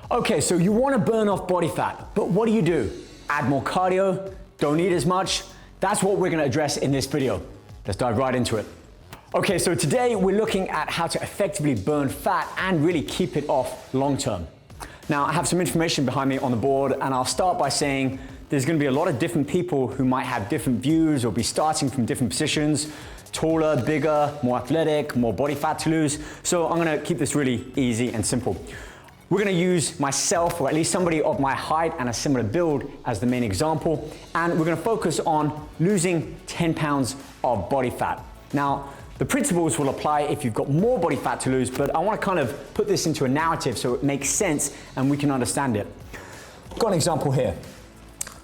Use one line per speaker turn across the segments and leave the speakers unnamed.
Okay, so you want to burn off body fat, but what do? Add more cardio? Don't eat as much? That's what we're going to address in this video. Let's dive right into it. Okay, so today we're looking at how to effectively burn fat and really keep it off long term. Now, I have some information behind me on the board, and I'll start by saying there's going to be a lot of different people who might have different views or be starting from different positions, taller, bigger, more athletic, more body fat to lose. So I'm going to keep this really easy and simple. We're going to use myself, or at least somebody of my height and a similar build, as the main example, and we're going to focus on losing 10 pounds of body fat. Now, the principles will apply if you've got more body fat to lose, but I want to kind of put this into a narrative so it makes sense and we can understand it. I've got an example here.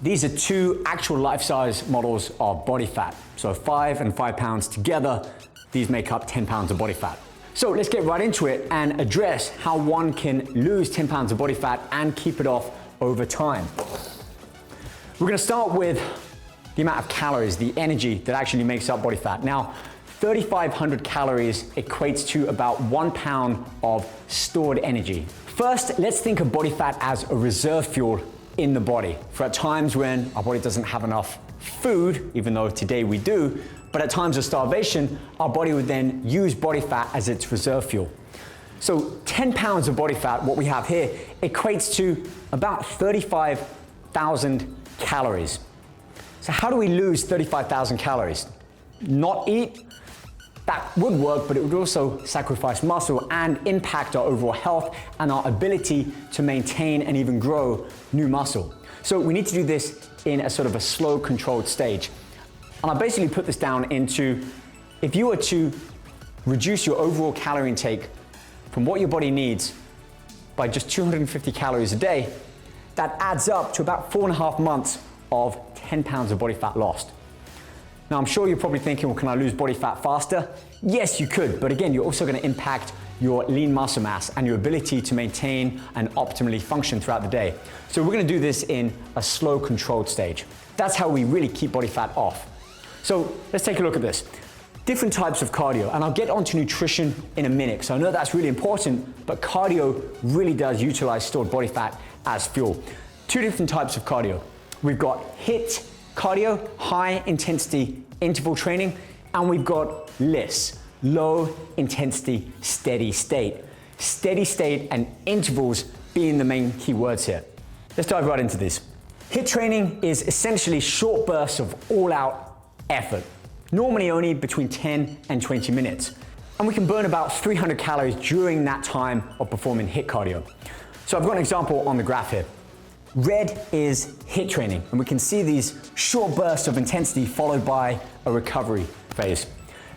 These are two actual life-size models of body fat. So 5 and 5 pounds together, these make up 10 pounds of body fat. So let's get right into it and address how one can lose 10 pounds of body fat and keep it off over time. We're going to start with the amount of calories, the energy that actually makes up body fat. Now, 3,500 calories equates to about 1 pound of stored energy. First, let's think of body fat as a reserve fuel in the body for at times when our body doesn't have enough food, even though today we do, but at times of starvation, our body would then use body fat as its reserve fuel. So 10 pounds of body fat, what we have here, equates to about 35,000 calories. So how do we lose 35,000 calories? Not eat? That would work, but it would also sacrifice muscle and impact our overall health and our ability to maintain and even grow new muscle. So we need to do this in a sort of a slow, controlled stage. And I basically put this down into, if you were to reduce your overall calorie intake from what your body needs by just 250 calories a day, that adds up to about 4.5 months of 10 pounds of body fat lost. Now, I'm sure you're probably thinking, well, can I lose body fat faster? Yes, you could, but again, you're also going to impact your lean muscle mass and your ability to maintain and optimally function throughout the day. So we're going to do this in a slow, controlled stage. That's how we really keep body fat off. So let's take a look at this. Different types of cardio, and I'll get onto nutrition in a minute. So I know that's really important, but cardio really does utilize stored body fat as fuel. Two different types of cardio. We've got HIIT cardio, high intensity interval training, and we've got LISS, low intensity steady state. Steady state and intervals being the main key words here. Let's dive right into this. HIIT training is essentially short bursts of all-out effort, normally only between 10 and 20 minutes. And we can burn about 300 calories during that time of performing HIIT cardio. So I've got an example on the graph here. Red is HIIT training, and we can see these short bursts of intensity followed by a recovery phase.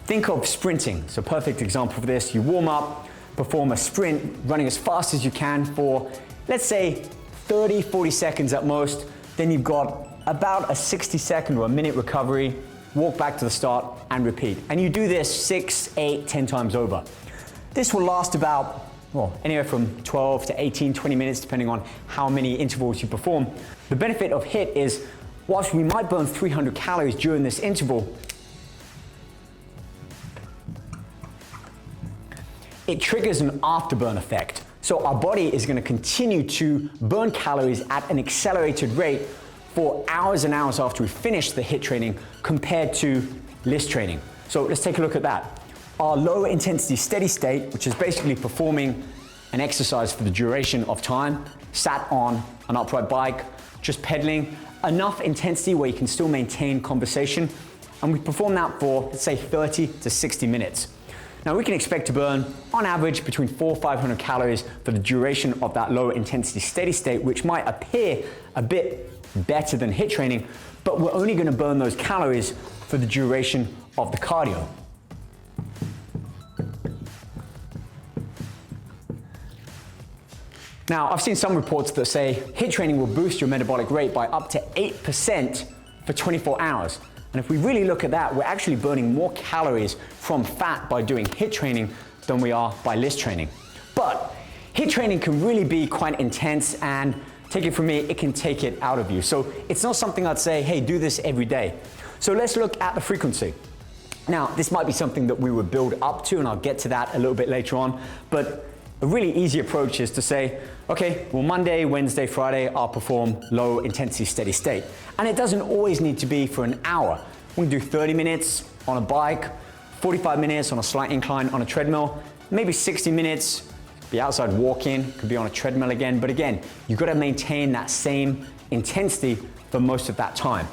Think of sprinting. So perfect example for this. You warm up, perform a sprint, running as fast as you can for, let's say, 30, 40 seconds at most. Then you've got about a 60-second or a minute recovery, walk back to the start and repeat. And you do this 6, 8, 10 times over. This will last about, well, anywhere from 12 to 18, 20 minutes, depending on how many intervals you perform. The benefit of HIIT is, whilst we might burn 300 calories during this interval, it triggers an afterburn effect. So our body is going to continue to burn calories at an accelerated rate for hours and hours after we finish the HIIT training compared to LISS training. So let's take a look at that. Our low intensity steady state, which is basically performing an exercise for the duration of time, sat on an upright bike, just pedaling, enough intensity where you can still maintain conversation, and we perform that for, let's say, 30 to 60 minutes. Now, we can expect to burn, on average, between 400 or 500 calories for the duration of that low intensity steady state, which might appear a bit better than HIIT training, but we're only going to burn those calories for the duration of the cardio. Now, I've seen some reports that say HIIT training will boost your metabolic rate by up to 8% for 24 hours. And if we really look at that, we're actually burning more calories from fat by doing HIIT training than we are by LISS training. But HIIT training can really be quite intense, and take it from me, it can take it out of you. So it's not something I'd say, hey, do this every day. So let's look at the frequency. Now, this might be something that we would build up to, and I'll get to that a little bit later on, but a really easy approach is to say, okay, well, Monday, Wednesday, Friday, I'll perform low intensity steady state. And it doesn't always need to be for an hour. We can do 30 minutes on a bike, 45 minutes on a slight incline on a treadmill, maybe 60 minutes, be outside walking, could be on a treadmill again. But again, you've got to maintain that same intensity for most of that time.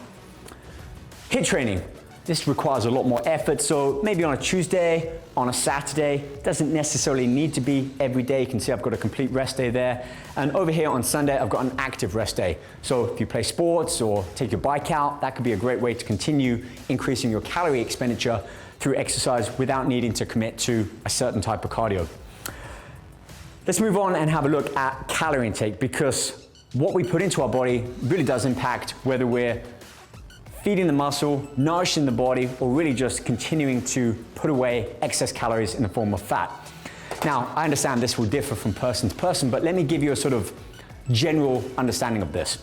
HIIT training. This requires a lot more effort, so maybe on a Tuesday, on a Saturday, doesn't necessarily need to be every day. You can see I've got a complete rest day there. And over here on Sunday, I've got an active rest day. So if you play sports or take your bike out, that could be a great way to continue increasing your calorie expenditure through exercise without needing to commit to a certain type of cardio. Let's move on and have a look at calorie intake, because what we put into our body really does impact whether we're feeding the muscle, nourishing the body, or really just continuing to put away excess calories in the form of fat. Now, I understand this will differ from person to person, but let me give you a sort of general understanding of this.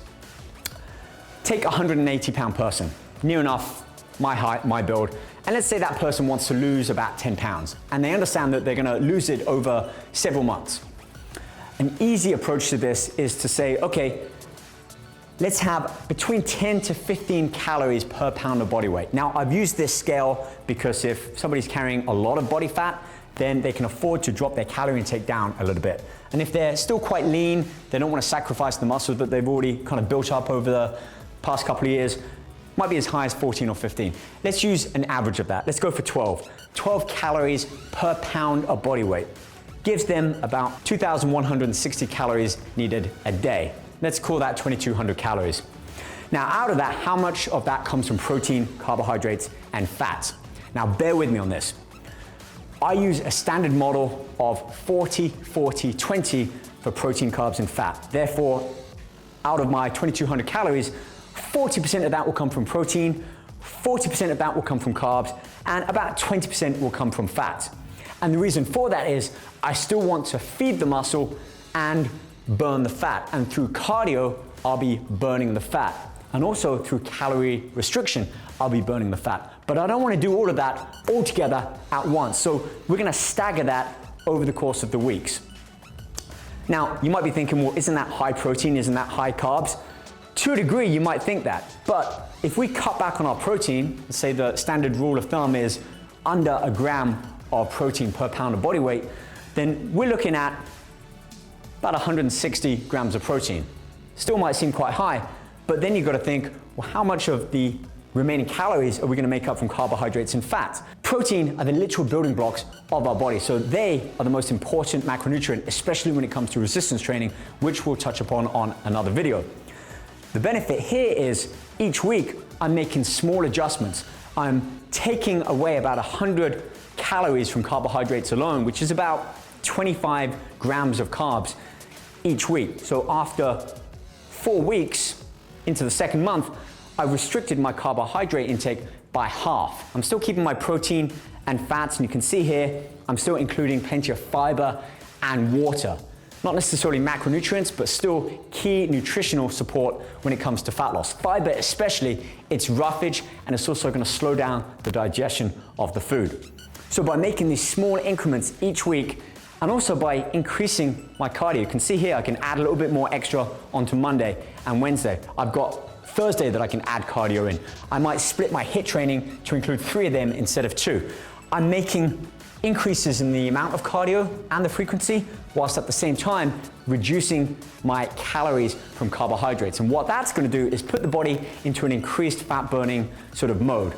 Take a 180-pound person, near enough my height, my build, and let's say that person wants to lose about 10 pounds, and they understand that they're gonna lose it over several months. An easy approach to this is to say, okay, let's have between 10 to 15 calories per pound of body weight. Now, I've used this scale because if somebody's carrying a lot of body fat, then they can afford to drop their calorie intake down a little bit. And if they're still quite lean, they don't want to sacrifice the muscle that they've already kind of built up over the past couple of years, might be as high as 14 or 15. Let's use an average of that. Let's go for 12. 12 calories per pound of body weight gives them about 2,160 calories needed a day. Let's call that 2,200 calories. Now, out of that, how much of that comes from protein, carbohydrates, and fats? Now, bear with me on this. I use a standard model of 40, 40, 20 for protein, carbs, and fat. Therefore, out of my 2,200 calories, 40% of that will come from protein, 40% of that will come from carbs, and about 20% will come from fat. And the reason for that is I still want to feed the muscle and burn the fat. And through cardio, I'll be burning the fat. And also through calorie restriction, I'll be burning the fat. But I don't want to do all of that all together at once. So we're going to stagger that over the course of the weeks. Now, you might be thinking, well, isn't that high protein? Isn't that high carbs? To a degree, you might think that. But if we cut back on our protein, let's say the standard rule of thumb is under a gram of protein per pound of body weight, then we're looking at about 160 grams of protein. Still might seem quite high, but then you've got to think, well, how much of the remaining calories are we going to make up from carbohydrates and fats? Protein are the literal building blocks of our body, so they are the most important macronutrient, especially when it comes to resistance training, which we'll touch upon on another video. The benefit here is each week I'm making small adjustments. I'm taking away about 100 calories from carbohydrates alone, which is about 25 grams of carbs each week. So after 4 weeks into the second month, I restricted my carbohydrate intake by half. I'm still keeping my protein and fats, and you can see here, I'm still including plenty of fiber and water. Not necessarily macronutrients, but still key nutritional support when it comes to fat loss. Fiber especially, it's roughage, and it's also gonna slow down the digestion of the food. So by making these small increments each week, and also by increasing my cardio, you can see here I can add a little bit more extra onto Monday and Wednesday. I've got Thursday that I can add cardio in. I might split my HIIT training to include 3 of them instead of 2. I'm making increases in the amount of cardio and the frequency, whilst at the same time reducing my calories from carbohydrates. And what that's gonna do is put the body into an increased fat burning sort of mode.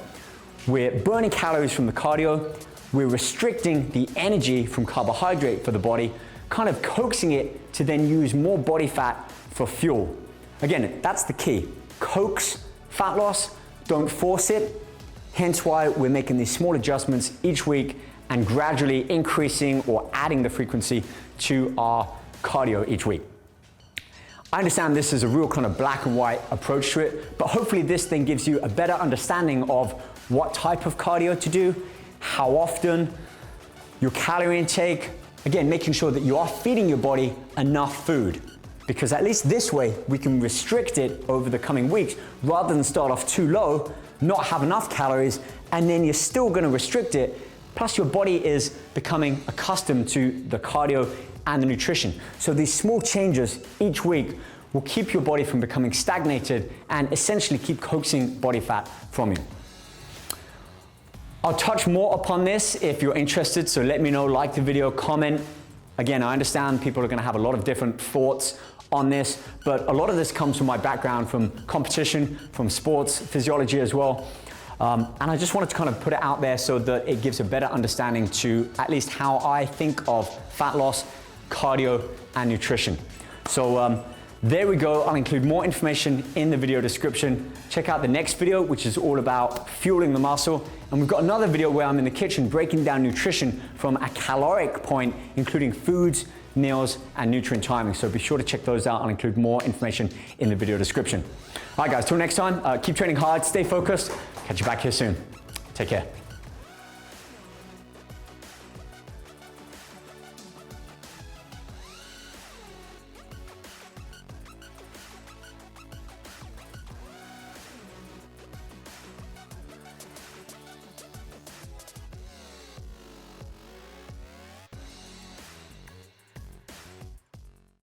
We're burning calories from the cardio, we're restricting the energy from carbohydrate for the body, kind of coaxing it to then use more body fat for fuel. Again, that's the key. Coax fat loss, don't force it. Hence why we're making these small adjustments each week and gradually increasing or adding the frequency to our cardio each week. I understand this is a real kind of black and white approach to it, but hopefully this then gives you a better understanding of what type of cardio to do, how often, your calorie intake, again, making sure that you are feeding your body enough food, because at least this way we can restrict it over the coming weeks rather than start off too low, not have enough calories, and then you're still gonna restrict it. Plus your body is becoming accustomed to the cardio and the nutrition. So these small changes each week will keep your body from becoming stagnated and essentially keep coaxing body fat from you. I'll touch more upon this if you're interested, so let me know, like the video, comment. Again, I understand people are gonna have a lot of different thoughts on this, but a lot of this comes from my background from competition, from sports, physiology as well. And I just wanted to kind of put it out there so that it gives a better understanding to at least how I think of fat loss, cardio, and nutrition. So there we go. I'll include more information in the video description. Check out the next video, which is all about fueling the muscle. And we've got another video where I'm in the kitchen breaking down nutrition from a caloric point, including foods, meals, and nutrient timing. So be sure to check those out. I'll include more information in the video description. All right, guys, till next time, keep training hard, stay focused. Catch you back here soon. Take care.